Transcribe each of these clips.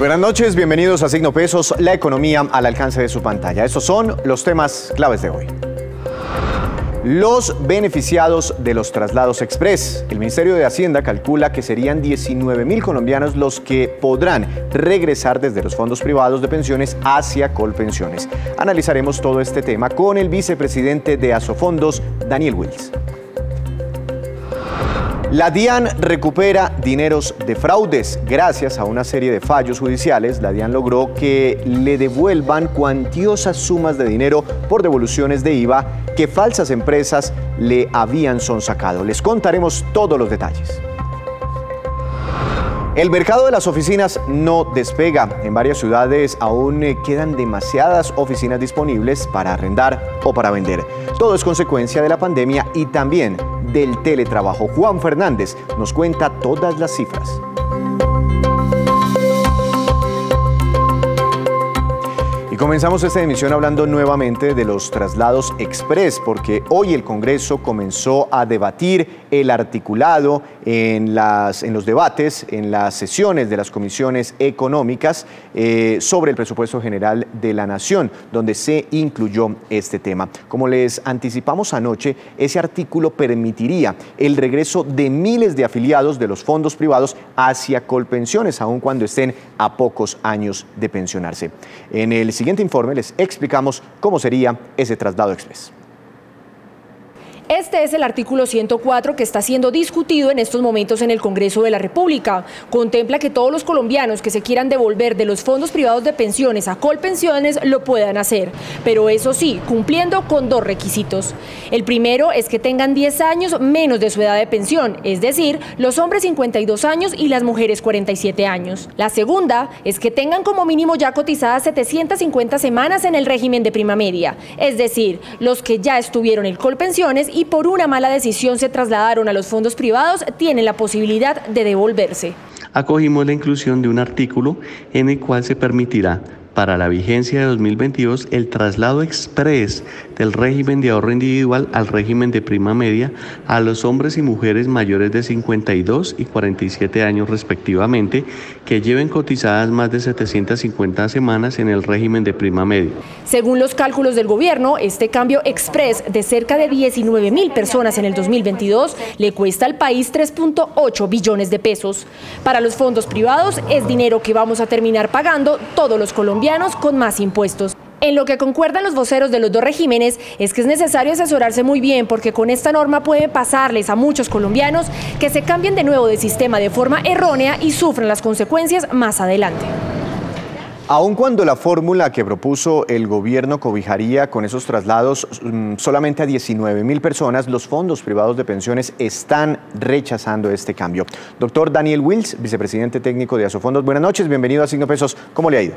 buenas noches, bienvenidos a Signo Pesos, la economía al alcance de su pantalla. Estos son los temas claves de hoy. Los beneficiados de los traslados express. El Ministerio de Hacienda calcula que serían 19.000 colombianos los que podrán regresar desde los fondos privados de pensiones hacia Colpensiones. Analizaremos todo este tema con el vicepresidente de Asofondos, Daniel Wills. La DIAN recupera dineros de fraudes. Gracias a una serie de fallos judiciales, la DIAN logró que le devuelvan cuantiosas sumas de dinero por devoluciones de IVA que falsas empresas le habían sonsacado. Les contaremos todos los detalles. El mercado de las oficinas no despega. En varias ciudades aún quedan demasiadas oficinas disponibles para arrendar o para vender. Todo es consecuencia de la pandemia y también del teletrabajo. Juan Fernández nos cuenta todas las cifras. Y comenzamos esta emisión hablando nuevamente de los traslados express, porque hoy el Congreso comenzó a debatir el articulado en los debates, en las sesiones de las comisiones económicas sobre el presupuesto general de la Nación, donde se incluyó este tema. Como les anticipamos anoche, ese artículo permitiría el regreso de miles de afiliados de los fondos privados hacia Colpensiones, aun cuando estén a pocos años de pensionarse. En el siguiente informe les explicamos cómo sería ese traslado express. Este es el artículo 104 que está siendo discutido en estos momentos en el Congreso de la República. Contempla que todos los colombianos que se quieran devolver de los fondos privados de pensiones a Colpensiones lo puedan hacer, pero eso sí, cumpliendo con dos requisitos. El primero es que tengan 10 años menos de su edad de pensión, es decir, los hombres 52 años y las mujeres 47 años. La segunda es que tengan como mínimo ya cotizadas 750 semanas en el régimen de prima media, es decir, los que ya estuvieron en Colpensiones y por una mala decisión se trasladaron a los fondos privados tienen la posibilidad de devolverse. Acogimos la inclusión de un artículo en el cual se permitirá para la vigencia de 2022 el traslado express del régimen de ahorro individual al régimen de prima media a los hombres y mujeres mayores de 52 y 47 años respectivamente que lleven cotizadas más de 750 semanas en el régimen de prima media. Según los cálculos del gobierno, este cambio express de cerca de 19.000 personas en el 2022 le cuesta al país 3.8 billones de pesos. Para los fondos privados es dinero que vamos a terminar pagando todos los colombianos con más impuestos. En lo que concuerdan los voceros de los dos regímenes es que es necesario asesorarse muy bien porque con esta norma puede pasarles a muchos colombianos que se cambien de nuevo de sistema de forma errónea y sufran las consecuencias más adelante. Aun cuando la fórmula que propuso el gobierno cobijaría con esos traslados solamente a 19.000 personas, los fondos privados de pensiones están rechazando este cambio. Doctor Daniel Wills, vicepresidente técnico de Asofondos, buenas noches, bienvenido a Signo Pesos. ¿Cómo le ha ido?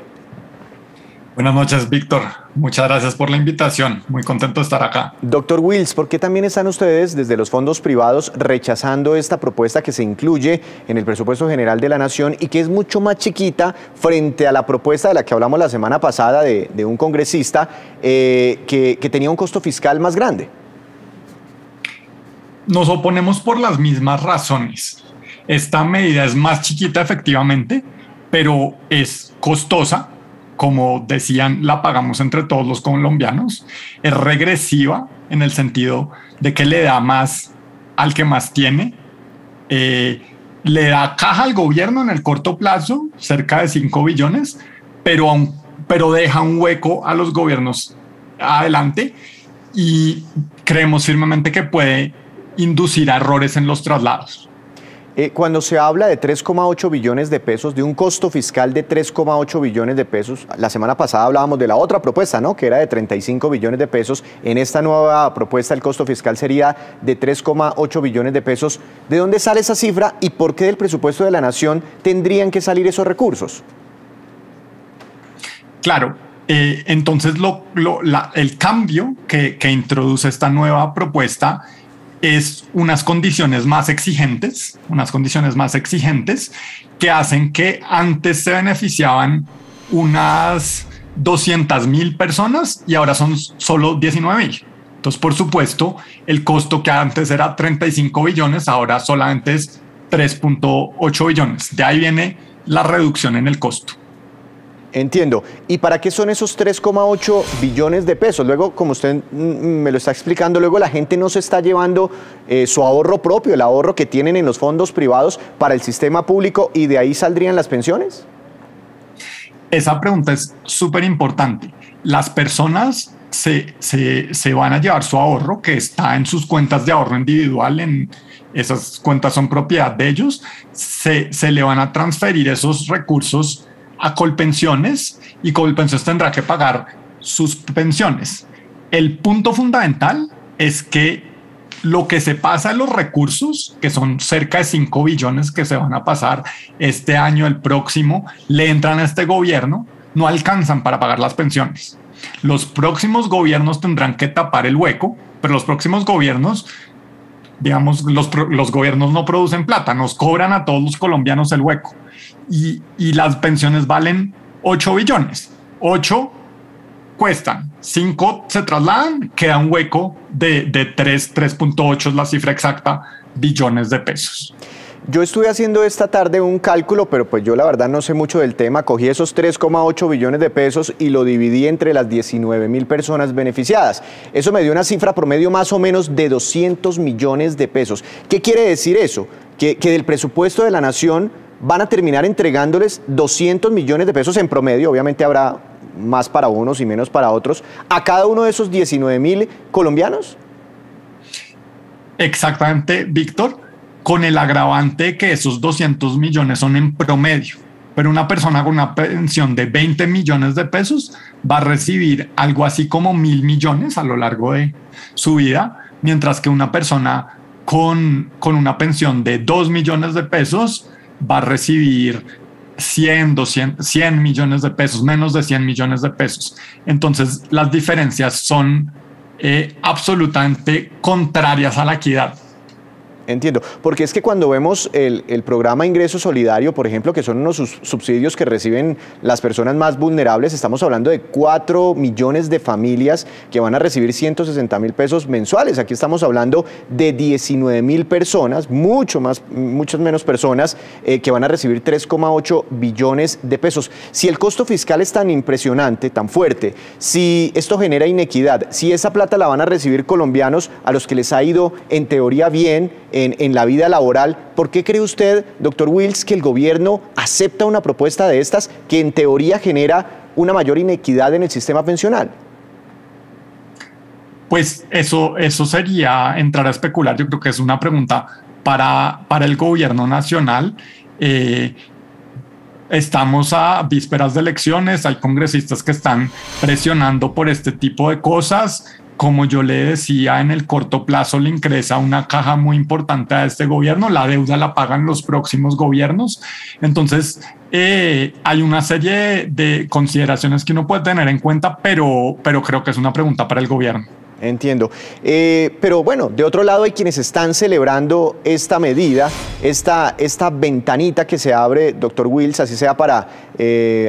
Buenas noches, Víctor. Muchas gracias por la invitación. Muy contento de estar acá. Doctor Wills, ¿por qué también están ustedes desde los fondos privados rechazando esta propuesta que se incluye en el presupuesto general de la Nación y que es mucho más chiquita frente a la propuesta de la que hablamos la semana pasada de un congresista que tenía un costo fiscal más grande? Nos oponemos por las mismas razones. Esta medida es más chiquita efectivamente, pero es costosa. Como decían, la pagamos entre todos los colombianos. Es regresiva en el sentido de que le da más al que más tiene. Le da caja al gobierno en el corto plazo, cerca de 5 billones, pero deja un hueco a los gobiernos adelante y creemos firmemente que puede inducir a errores en los traslados. Cuando se habla de 3,8 billones de pesos, de un costo fiscal de 3,8 billones de pesos, la semana pasada hablábamos de la otra propuesta, ¿no?, que era de 35 billones de pesos. En esta nueva propuesta el costo fiscal sería de 3,8 billones de pesos. ¿De dónde sale esa cifra y por qué del presupuesto de la Nación tendrían que salir esos recursos? Claro, entonces el cambio que introduce esta nueva propuesta es unas condiciones más exigentes que hacen que antes se beneficiaban unas 200.000 personas y ahora son solo 19.000. Entonces, por supuesto, el costo que antes era 35 billones, ahora solamente es 3.8 billones. De ahí viene la reducción en el costo. Entiendo. ¿Y para qué son esos 3,8 billones de pesos? Luego, como usted me lo está explicando, luego la gente no se está llevando su ahorro propio, el ahorro que tienen en los fondos privados para el sistema público, y de ahí saldrían las pensiones. Esa pregunta es súper importante. Las personas se van a llevar su ahorro, que está en sus cuentas de ahorro individual, esas cuentas son propiedad de ellos, se le van a transferir esos recursos a Colpensiones, y Colpensiones tendrá que pagar sus pensiones. El punto fundamental es que lo que se pasa en los recursos, que son cerca de 5 billones que se van a pasar este año, el próximo, le entran a este gobierno, no alcanzan para pagar las pensiones. Los próximos gobiernos tendrán que tapar el hueco, pero los próximos gobiernos, digamos, los gobiernos no producen plata, nos cobran a todos los colombianos el hueco. Y las pensiones valen 8 billones. 8 cuestan, 5 se trasladan, queda un hueco de 3.8 es la cifra exacta, billones de pesos. Yo estuve haciendo esta tarde un cálculo, pero pues yo la verdad no sé mucho del tema. Cogí esos 3,8 billones de pesos y lo dividí entre las 19.000 personas beneficiadas. Eso me dio una cifra promedio más o menos de 200 millones de pesos. ¿Qué quiere decir eso? Que del presupuesto de la nación van a terminar entregándoles 200 millones de pesos en promedio. Obviamente habrá más para unos y menos para otros, a cada uno de esos 19.000 colombianos. Exactamente, Víctor, con el agravante que esos 200 millones son en promedio, pero una persona con una pensión de 20 millones de pesos va a recibir algo así como 1.000 millones a lo largo de su vida, mientras que una persona con una pensión de 2 millones de pesos va a recibir 100 millones de pesos, menos de 100 millones de pesos. Entonces, las diferencias son absolutamente contrarias a la equidad. Entiendo, porque es que cuando vemos el programa Ingreso Solidario, por ejemplo, que son unos subsidios que reciben las personas más vulnerables, estamos hablando de 4 millones de familias que van a recibir 160.000 pesos mensuales. Aquí estamos hablando de 19.000 personas, muchas menos personas que van a recibir 3,8 billones de pesos. Si el costo fiscal es tan impresionante, tan fuerte, si esto genera inequidad, si esa plata la van a recibir colombianos a los que les ha ido en teoría bien en la vida laboral, ¿por qué cree usted, doctor Wills, que el gobierno acepta una propuesta de estas que en teoría genera una mayor inequidad en el sistema pensional? Pues eso sería entrar a especular. Yo creo que es una pregunta para el gobierno nacional. Estamos a vísperas de elecciones, hay congresistas que están presionando por este tipo de cosas. Como yo le decía, en el corto plazo le ingresa una caja muy importante a este gobierno, la deuda la pagan los próximos gobiernos. Entonces, hay una serie de consideraciones que uno puede tener en cuenta, pero creo que es una pregunta para el gobierno. Entiendo. Pero bueno, de otro lado hay quienes están celebrando esta medida, esta ventanita que se abre, doctor Wills, así sea para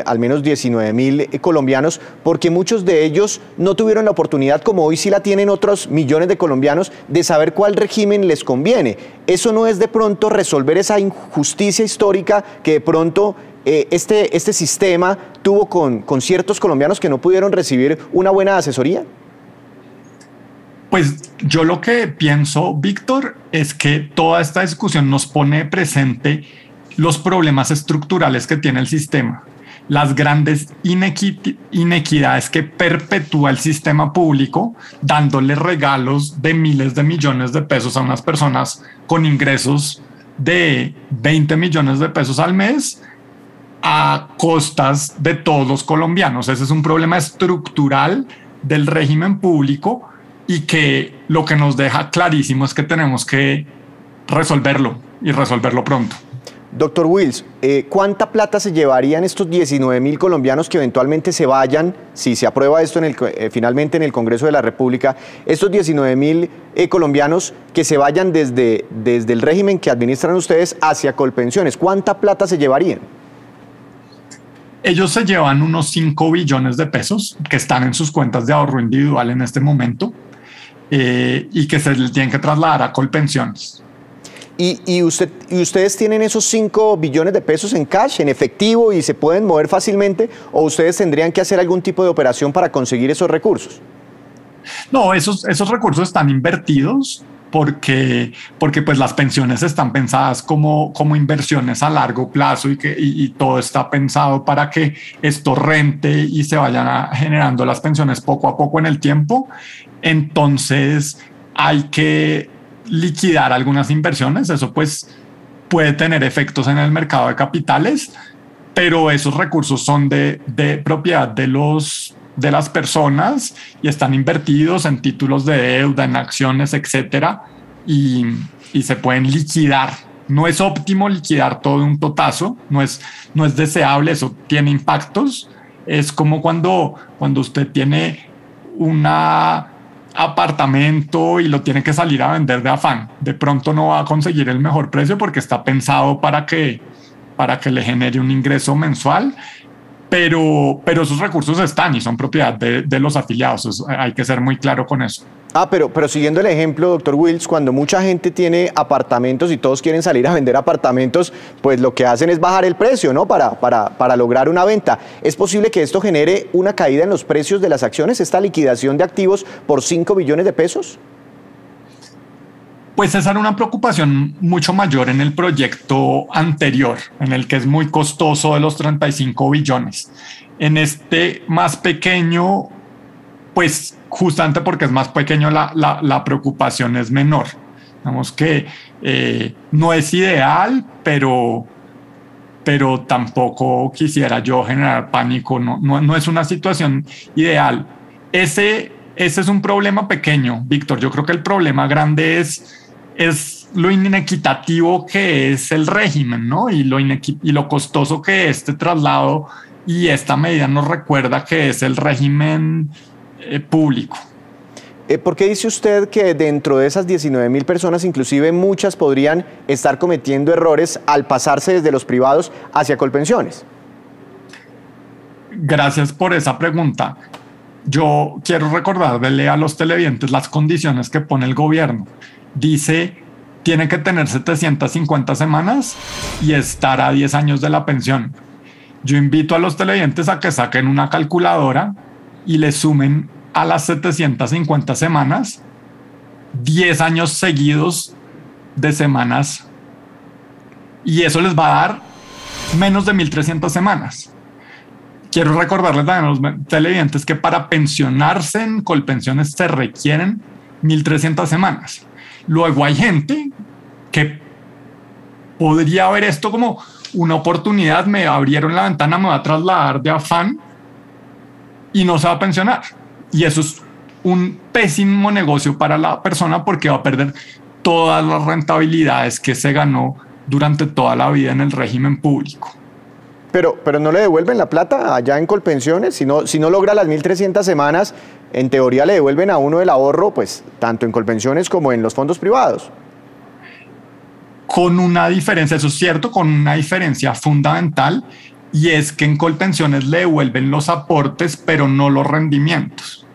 al menos 19.000 colombianos, porque muchos de ellos no tuvieron la oportunidad, como hoy sí la tienen otros millones de colombianos, de saber cuál régimen les conviene. ¿Eso no es de pronto resolver esa injusticia histórica que de pronto este sistema tuvo con ciertos colombianos que no pudieron recibir una buena asesoría? Pues yo lo que pienso, Víctor, es que toda esta discusión nos pone presente los problemas estructurales que tiene el sistema, las grandes inequidades que perpetúa el sistema público, dándole regalos de miles de millones de pesos a unas personas con ingresos de 20 millones de pesos al mes a costas de todos los colombianos. Ese es un problema estructural del régimen público, y que lo que nos deja clarísimo es que tenemos que resolverlo y resolverlo pronto. Doctor Wills, ¿cuánta plata se llevarían estos 19.000 colombianos que eventualmente se vayan, si se aprueba esto finalmente en el Congreso de la República, estos 19.000 colombianos que se vayan desde el régimen que administran ustedes hacia Colpensiones? ¿Cuánta plata se llevarían? Ellos se llevan unos 5 billones de pesos que están en sus cuentas de ahorro individual en este momento, y que se les tienen que trasladar a Colpensiones. ¿Y ustedes tienen esos 5 billones de pesos en cash, en efectivo, y se pueden mover fácilmente? ¿O ustedes tendrían que hacer algún tipo de operación para conseguir esos recursos? No, esos recursos están invertidos porque pues las pensiones están pensadas como inversiones a largo plazo y todo está pensado para que esto rente y se vayan generando las pensiones poco a poco en el tiempo. Entonces hay que liquidar algunas inversiones. Eso pues puede tener efectos en el mercado de capitales, pero esos recursos son de propiedad de las personas y están invertidos en títulos de deuda, en acciones, etcétera, y se pueden liquidar. No es óptimo liquidar todo de un totazo, no es deseable, eso tiene impactos. Es como cuando usted tiene un apartamento y lo tiene que salir a vender de afán. De pronto no va a conseguir el mejor precio porque está pensado para que le genere un ingreso mensual. Pero esos recursos están y son propiedad de los afiliados. Hay que ser muy claro con eso. Pero siguiendo el ejemplo, doctor Wills, cuando mucha gente tiene apartamentos y todos quieren salir a vender apartamentos, pues lo que hacen es bajar el precio, ¿no? Para lograr una venta. ¿Es posible que esto genere una caída en los precios de las acciones, esta liquidación de activos por 5 billones de pesos? Pues esa era una preocupación mucho mayor en el proyecto anterior, en el que es muy costoso, de los 35 billones. En este más pequeño, pues justamente porque es más pequeño, la preocupación es menor. Digamos que no es ideal, pero tampoco quisiera yo generar pánico. No es una situación ideal. Ese es un problema pequeño, Víctor. Yo creo que el problema grande es lo inequitativo que es el régimen, ¿no? Y lo costoso que este traslado y esta medida nos recuerda que es el régimen público. ¿Por qué dice usted que dentro de esas 19.000 personas, inclusive muchas podrían estar cometiendo errores al pasarse desde los privados hacia Colpensiones? Gracias por esa pregunta. Yo quiero recordarle a los televidentes las condiciones que pone el gobierno. Dice, tiene que tener 750 semanas y estar a 10 años de la pensión. Yo invito a los televidentes a que saquen una calculadora y le sumen a las 750 semanas 10 años seguidos de semanas, y eso les va a dar menos de 1.300 semanas. Quiero recordarles también a los televidentes que para pensionarse en Colpensiones se requieren 1.300 semanas. Luego hay gente que podría ver esto como una oportunidad. Me abrieron la ventana, me va a trasladar de afán y no se va a pensionar. Y eso es un pésimo negocio para la persona porque va a perder todas las rentabilidades que se ganó durante toda la vida en el régimen público. Pero no le devuelven la plata allá en Colpensiones. Si no logra las 1.300 semanas, en teoría le devuelven a uno el ahorro, pues tanto en Colpensiones como en los fondos privados. Con una diferencia, eso es cierto, con una diferencia fundamental, y es que en Colpensiones le devuelven los aportes, pero no los rendimientos.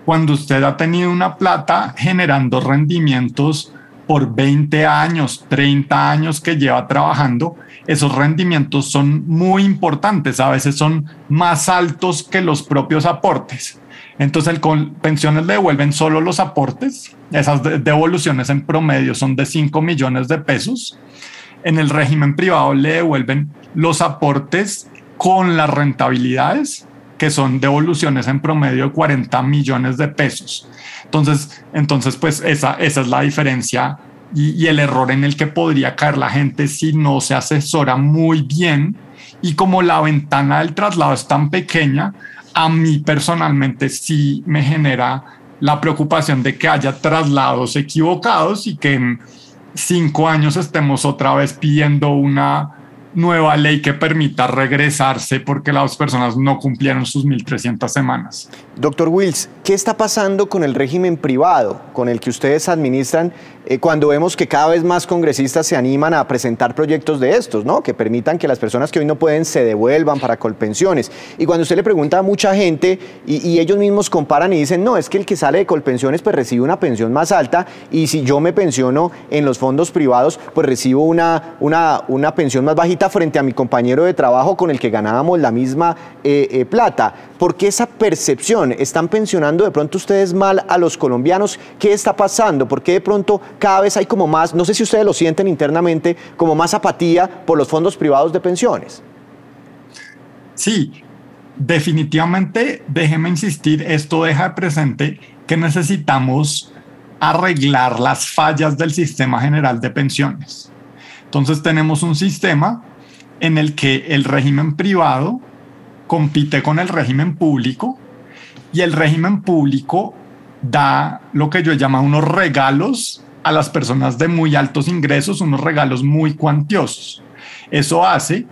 Cuando usted ha tenido una plata generando rendimientos por 20 años, 30 años que lleva trabajando, esos rendimientos son muy importantes, a veces son más altos que los propios aportes. Entonces el Colpensiones le devuelven solo los aportes, esas devoluciones en promedio son de 5 millones de pesos. En el régimen privado le devuelven los aportes con las rentabilidades, que son devoluciones en promedio de 40 millones de pesos. Entonces pues esa es la diferencia y el error en el que podría caer la gente si no se asesora muy bien. Y como la ventana del traslado es tan pequeña, a mí personalmente sí me genera la preocupación de que haya traslados equivocados y que en 5 años estemos otra vez pidiendo una nueva ley que permita regresarse porque las personas no cumplieron sus 1.300 semanas. Doctor Wills, ¿qué está pasando con el régimen privado con el que ustedes administran cuando vemos que cada vez más congresistas se animan a presentar proyectos de estos, ¿no? Que permitan que las personas que hoy no pueden se devuelvan para Colpensiones? Y cuando usted le pregunta a mucha gente y ellos mismos comparan y dicen, no, es que el que sale de Colpensiones pues recibe una pensión más alta, y si yo me pensiono en los fondos privados pues recibo una pensión más bajita frente a mi compañero de trabajo con el que ganábamos la misma plata. ¿Por qué esa percepción? ¿Están pensionando de pronto ustedes mal a los colombianos? ¿Qué está pasando? ¿Por qué de pronto cada vez hay como más, no sé si ustedes lo sienten internamente, como más apatía por los fondos privados de pensiones? Sí, definitivamente, déjeme insistir, esto deja de presente que necesitamos arreglar las fallas del sistema general de pensiones. Entonces tenemos un sistema en el que el régimen privado compite con el régimen público, y el régimen público da lo que yo llamo unos regalos a las personas de muy altos ingresos, unos regalos muy cuantiosos. Eso hace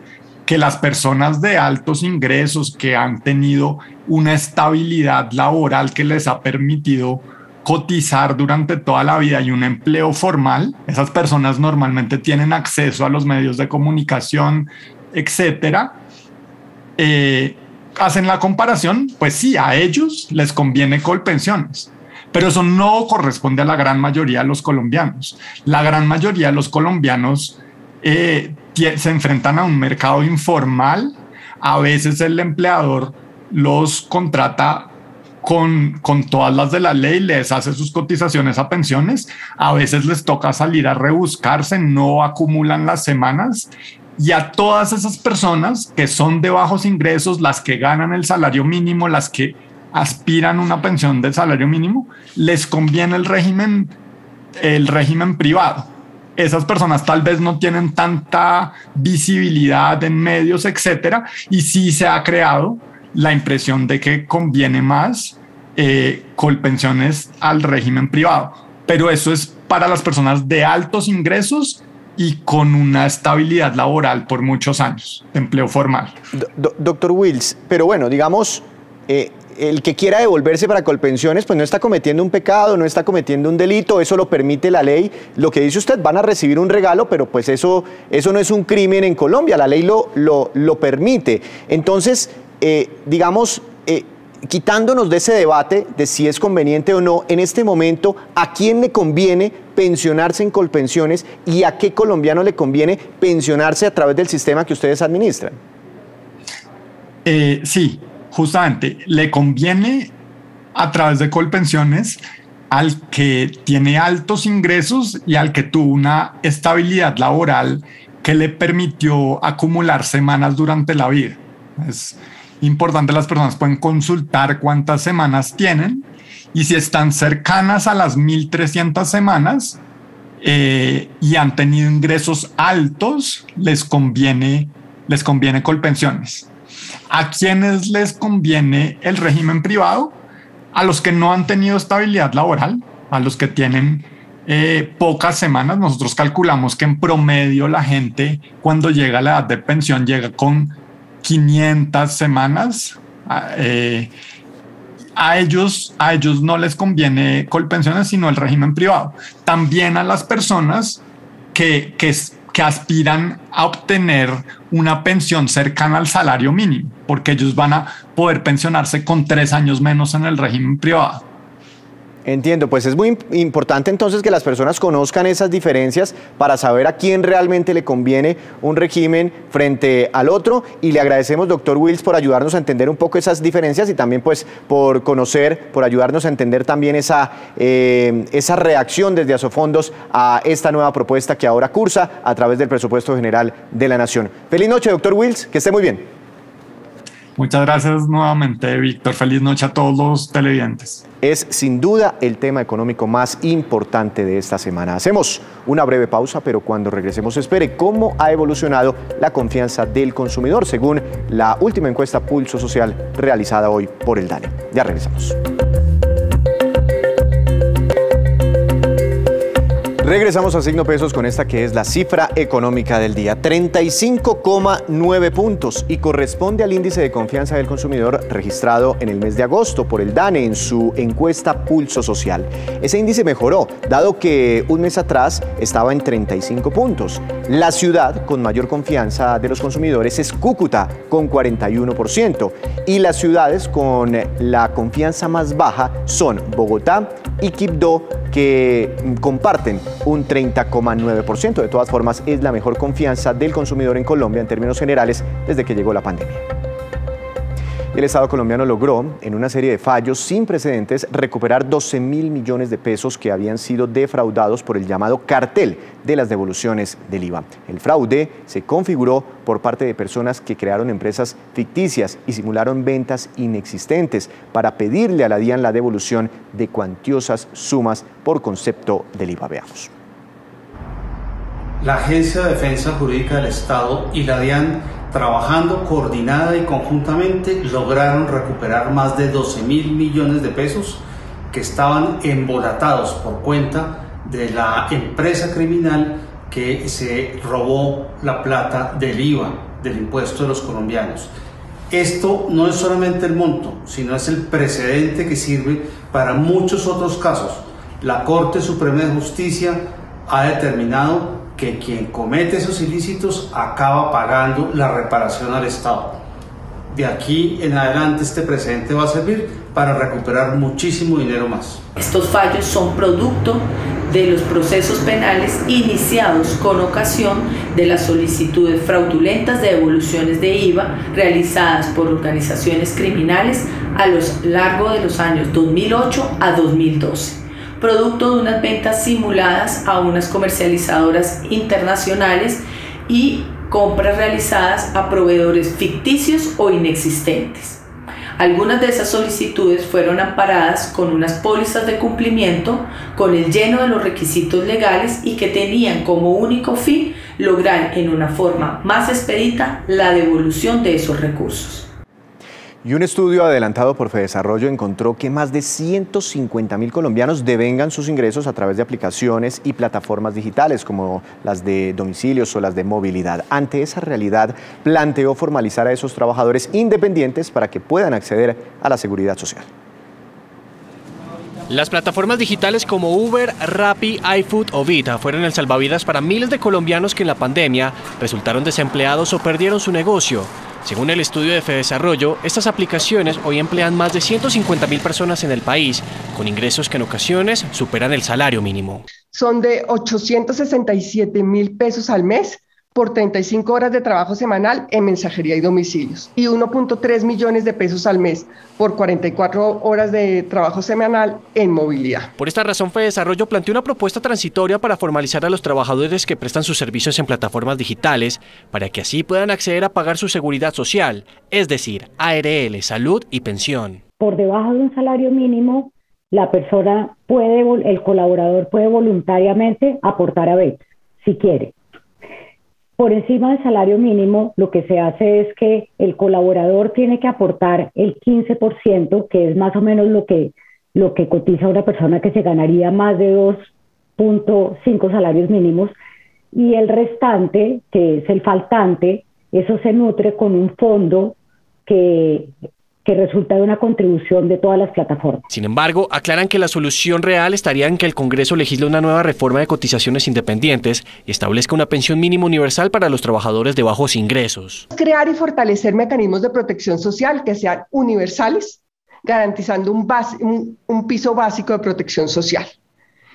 que las personas de altos ingresos que han tenido una estabilidad laboral que les ha permitido cotizar durante toda la vida y un empleo formal, esas personas normalmente tienen acceso a los medios de comunicación, etcétera. Hacen la comparación, pues sí, a ellos les conviene Colpensiones, pero eso no corresponde a la gran mayoría de los colombianos. La gran mayoría de los colombianos se enfrentan a un mercado informal. A veces el empleador los contrata con todas las de la ley, les hace sus cotizaciones a pensiones. A veces les toca salir a rebuscarse, no acumulan las semanas. Y a todas esas personas que son de bajos ingresos, las que ganan el salario mínimo, las que aspiran a una pensión del salario mínimo, les conviene el régimen privado. Esas personas tal vez no tienen tanta visibilidad en medios, etcétera, y sí se ha creado la impresión de que conviene más Colpensiones al régimen privado. Pero eso es para las personas de altos ingresos y con una estabilidad laboral por muchos años de empleo formal. Doctor Wills, pero bueno, digamos, el que quiera devolverse para Colpensiones pues no está cometiendo un pecado, no está cometiendo un delito, eso lo permite la ley. Lo que dice usted, van a recibir un regalo, pero pues eso no es un crimen en Colombia, la ley lo permite. Entonces, digamos, quitándonos de ese debate de si es conveniente o no, en este momento, ¿a quién le conviene pensionarse en Colpensiones y a qué colombiano le conviene pensionarse a través del sistema que ustedes administran? Sí, justamente, le conviene a través de Colpensiones al que tiene altos ingresos y al que tuvo una estabilidad laboral que le permitió acumular semanas durante la vida. Es importante, las personas pueden consultar cuántas semanas tienen, y si están cercanas a las 1.300 semanas y han tenido ingresos altos, les conviene Colpensiones. ¿A quiénes les conviene el régimen privado? A los que no han tenido estabilidad laboral, a los que tienen pocas semanas. Nosotros calculamos que en promedio la gente, cuando llega a la edad de pensión, llega con 500 semanas. A ellos no les conviene Colpensiones, sino el régimen privado. También a las personas que aspiran a obtener una pensión cercana al salario mínimo, porque ellos van a poder pensionarse con 3 años menos en el régimen privado. Entiendo, pues es muy importante entonces que las personas conozcan esas diferencias para saber a quién realmente le conviene un régimen frente al otro, y le agradecemos, doctor Wills, por ayudarnos a entender un poco esas diferencias y también pues por ayudarnos a entender también esa reacción desde Asofondos a esta nueva propuesta que ahora cursa a través del Presupuesto General de la Nación. Feliz noche, doctor Wills, que esté muy bien. Muchas gracias nuevamente, Víctor. Feliz noche a todos los televidentes. Es sin duda el tema económico más importante de esta semana. Hacemos una breve pausa, pero cuando regresemos espere cómo ha evolucionado la confianza del consumidor según la última encuesta Pulso Social realizada hoy por el DANE. Ya regresamos. Regresamos a Signo Pesos con esta que es la cifra económica del día, 35,9 puntos y corresponde al índice de confianza del consumidor registrado en el mes de agosto por el DANE en su encuesta Pulso Social. Ese índice mejoró, dado que un mes atrás estaba en 35 puntos. La ciudad con mayor confianza de los consumidores es Cúcuta, con 41%, y las ciudades con la confianza más baja son Bogotá y Quibdó, que comparten un 30,9%. De todas formas, es la mejor confianza del consumidor en Colombia en términos generales desde que llegó la pandemia. El Estado colombiano logró, en una serie de fallos sin precedentes, recuperar 12.000 millones de pesos que habían sido defraudados por el llamado cartel de las devoluciones del IVA. El fraude se configuró por parte de personas que crearon empresas ficticias y simularon ventas inexistentes para pedirle a la DIAN la devolución de cuantiosas sumas por concepto del IVA. Veamos. La Agencia de Defensa Jurídica del Estado y la DIAN, trabajando coordinada y conjuntamente, lograron recuperar más de 12.000 millones de pesos que estaban embolatados por cuenta de la empresa criminal que se robó la plata del IVA, del impuesto de los colombianos. Esto no es solamente el monto, sino es el precedente que sirve para muchos otros casos. La Corte Suprema de Justicia ha determinado que quien comete esos ilícitos acaba pagando la reparación al Estado. De aquí en adelante este precedente va a servir para recuperar muchísimo dinero más. Estos fallos son producto de los procesos penales iniciados con ocasión de las solicitudes fraudulentas de devoluciones de IVA realizadas por organizaciones criminales a lo largo de los años 2008 a 2012. Producto de unas ventas simuladas a unas comercializadoras internacionales y compras realizadas a proveedores ficticios o inexistentes. Algunas de esas solicitudes fueron amparadas con unas pólizas de cumplimiento con el lleno de los requisitos legales y que tenían como único fin lograr en una forma más expedita la devolución de esos recursos. Y un estudio adelantado por Fedesarrollo encontró que más de 150.000 colombianos devengan sus ingresos a través de aplicaciones y plataformas digitales como las de domicilios o las de movilidad. Ante esa realidad, planteó formalizar a esos trabajadores independientes para que puedan acceder a la seguridad social. Las plataformas digitales como Uber, Rappi, iFood o Vita fueron el salvavidas para miles de colombianos que en la pandemia resultaron desempleados o perdieron su negocio. Según el estudio de Fedesarrollo, estas aplicaciones hoy emplean más de 150.000 personas en el país, con ingresos que en ocasiones superan el salario mínimo. Son de 867.000 pesos al mes por 35 horas de trabajo semanal en mensajería y domicilios, y 1.3 millones de pesos al mes por 44 horas de trabajo semanal en movilidad. Por esta razón, Fedesarrollo planteó una propuesta transitoria para formalizar a los trabajadores que prestan sus servicios en plataformas digitales, para que así puedan acceder a pagar su seguridad social, es decir, ARL, salud y pensión. Por debajo de un salario mínimo, la persona el colaborador puede voluntariamente aportar a BET, si quiere. Por encima del salario mínimo, lo que se hace es que el colaborador tiene que aportar el 15%, que es más o menos lo que cotiza una persona que se ganaría más de 2.5 salarios mínimos, y el restante, que es el faltante, eso se nutre con un fondo que resulta de una contribución de todas las plataformas. Sin embargo, aclaran que la solución real estaría en que el Congreso legisle una nueva reforma de cotizaciones independientes y establezca una pensión mínima universal para los trabajadores de bajos ingresos. Crear y fortalecer mecanismos de protección social que sean universales, garantizando un piso básico de protección social.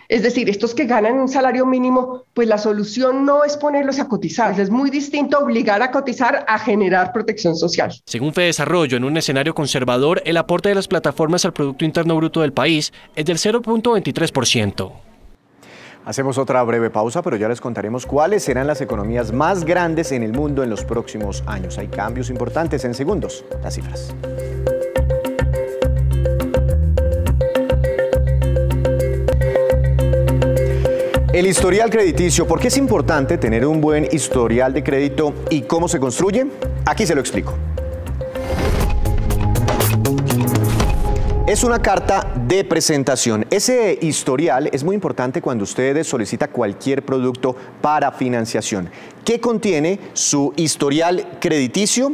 Es decir, estos que ganan un salario mínimo, pues la solución no es ponerlos a cotizar. Es muy distinto obligar a cotizar a generar protección social. Según Fedesarrollo, en un escenario conservador, el aporte de las plataformas al Producto Interno Bruto del país es del 0.23%. Hacemos otra breve pausa, pero ya les contaremos cuáles serán las economías más grandes en el mundo en los próximos años. Hay cambios importantes. En segundos, las cifras. El historial crediticio. ¿Por qué es importante tener un buen historial de crédito y cómo se construye? Aquí se lo explico. Es una carta de presentación. Ese historial es muy importante cuando usted solicita cualquier producto para financiación. ¿Qué contiene su historial crediticio?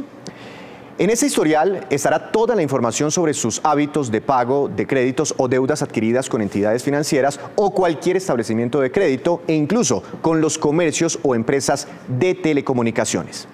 En ese historial estará toda la información sobre sus hábitos de pago de créditos o deudas adquiridas con entidades financieras o cualquier establecimiento de crédito e incluso con los comercios o empresas de telecomunicaciones.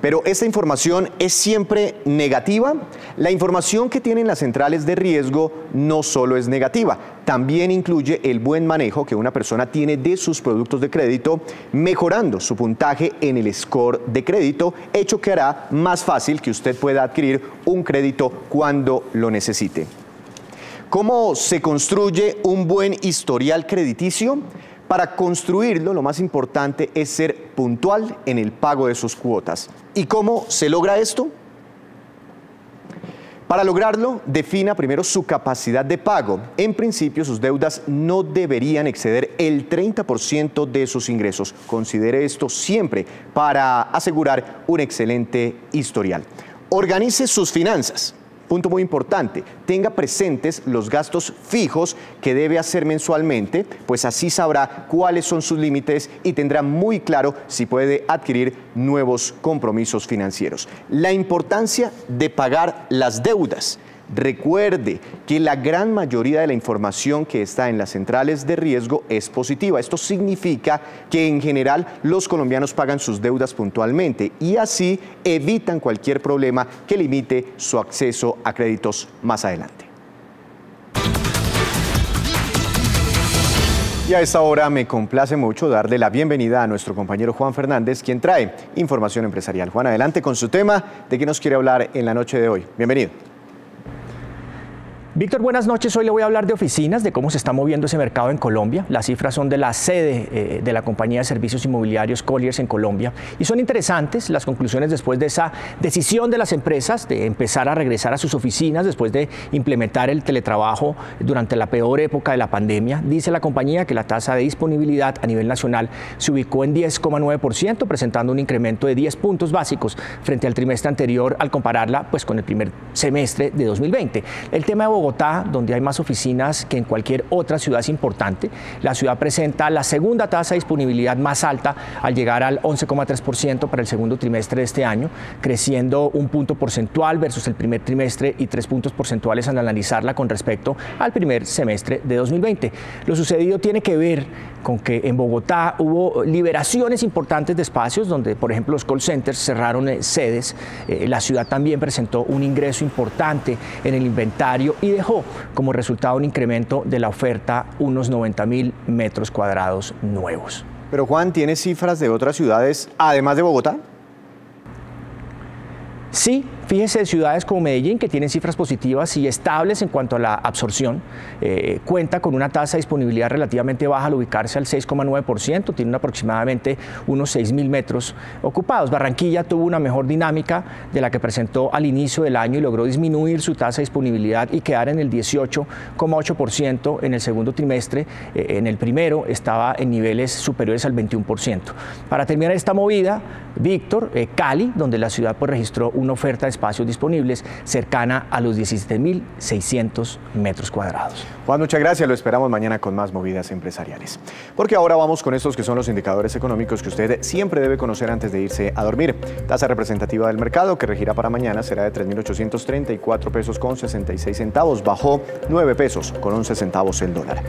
Pero ¿esta información es siempre negativa? La información que tienen las centrales de riesgo no solo es negativa, también incluye el buen manejo que una persona tiene de sus productos de crédito, mejorando su puntaje en el score de crédito, hecho que hará más fácil que usted pueda adquirir un crédito cuando lo necesite. ¿Cómo se construye un buen historial crediticio? Para construirlo, lo más importante es ser puntual en el pago de sus cuotas. ¿Y cómo se logra esto? Para lograrlo, defina primero su capacidad de pago. En principio, sus deudas no deberían exceder el 30% de sus ingresos. Considere esto siempre para asegurar un excelente historial. Organice sus finanzas. Punto muy importante, tenga presentes los gastos fijos que debe hacer mensualmente, pues así sabrá cuáles son sus límites y tendrá muy claro si puede adquirir nuevos compromisos financieros. La importancia de pagar las deudas. Recuerde que la gran mayoría de la información que está en las centrales de riesgo es positiva. Esto significa que en general los colombianos pagan sus deudas puntualmente y así evitan cualquier problema que limite su acceso a créditos más adelante. Y a esta hora me complace mucho darle la bienvenida a nuestro compañero Juan Fernández, quien trae información empresarial. Juan, adelante con su tema. ¿De qué nos quiere hablar en la noche de hoy? Bienvenido. Víctor, buenas noches. Hoy le voy a hablar de oficinas, de cómo se está moviendo ese mercado en Colombia. Las cifras son de la sede de la compañía de servicios inmobiliarios Colliers en Colombia y son interesantes las conclusiones después de esa decisión de las empresas de empezar a regresar a sus oficinas después de implementar el teletrabajo durante la peor época de la pandemia. Dice la compañía que la tasa de disponibilidad a nivel nacional se ubicó en 10,9%, presentando un incremento de 10 puntos básicos frente al trimestre anterior al compararla pues, con el primer semestre de 2020. El tema de Bogotá, donde hay más oficinas que en cualquier otra ciudad es importante. La ciudad presenta la segunda tasa de disponibilidad más alta al llegar al 11,3% para el segundo trimestre de este año, creciendo un punto porcentual versus el primer trimestre y 3 puntos porcentuales al analizarla con respecto al primer semestre de 2020. Lo sucedido tiene que ver con que en Bogotá hubo liberaciones importantes de espacios donde, por ejemplo, los call centers cerraron sedes. La ciudad también presentó un ingreso importante en el inventario y dejó como resultado un incremento de la oferta unos 90.000 metros cuadrados nuevos. Pero Juan, ¿tiene cifras de otras ciudades además de Bogotá? Sí, fíjese de ciudades como Medellín, que tienen cifras positivas y estables en cuanto a la absorción. Cuenta con una tasa de disponibilidad relativamente baja al ubicarse al 6,9%, tiene aproximadamente unos 6.000 metros ocupados. Barranquilla tuvo una mejor dinámica de la que presentó al inicio del año y logró disminuir su tasa de disponibilidad y quedar en el 18,8% en el segundo trimestre. En el primero estaba en niveles superiores al 21%. Para terminar esta movida, Víctor, Cali, donde la ciudad pues, registró una oferta de espacios disponibles cercana a los 17.600 metros cuadrados. Juan, muchas gracias. Lo esperamos mañana con más movidas empresariales. Porque ahora vamos con estos que son los indicadores económicos que usted siempre debe conocer antes de irse a dormir. Tasa representativa del mercado que regirá para mañana será de 3.834 pesos con 66 centavos. Bajó 9 pesos con 11 centavos el dólar.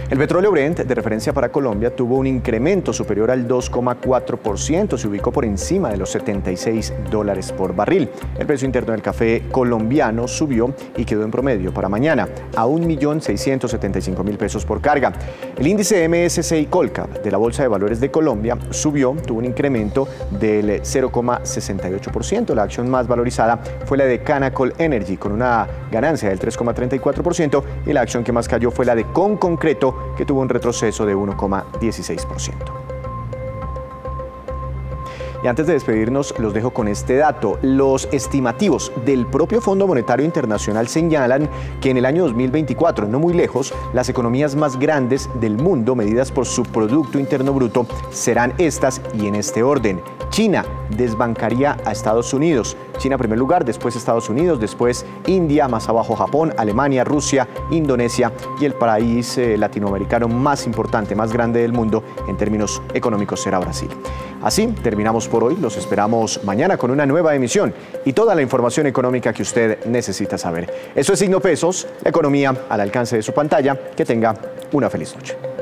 El petróleo Brent de referencia para Colombia tuvo un incremento superior al 2,4%. Se ubicó por encima de los $76 por barril. El precio interno del café colombiano subió y quedó en promedio para mañana a 1.675.000 pesos por carga. El índice MSCI Colcap de la Bolsa de Valores de Colombia subió, tuvo un incremento del 0,68%. La acción más valorizada fue la de Canacol Energy con una ganancia del 3,34% y la acción que más cayó fue la de Conconcreto que tuvo un retroceso de 1,16%. Y antes de despedirnos, los dejo con este dato. Los estimativos del propio Fondo Monetario Internacional señalan que en el año 2024, no muy lejos, las economías más grandes del mundo, medidas por su Producto Interno Bruto, serán estas y en este orden: China, desbancaría a Estados Unidos. China en primer lugar, después Estados Unidos, después India, más abajo Japón, Alemania, Rusia, Indonesia y el país latinoamericano más importante, más grande del mundo en términos económicos será Brasil. Así terminamos por hoy, los esperamos mañana con una nueva emisión y toda la información económica que usted necesita saber. Eso es Signo Pesos, la economía al alcance de su pantalla. Que tenga una feliz noche.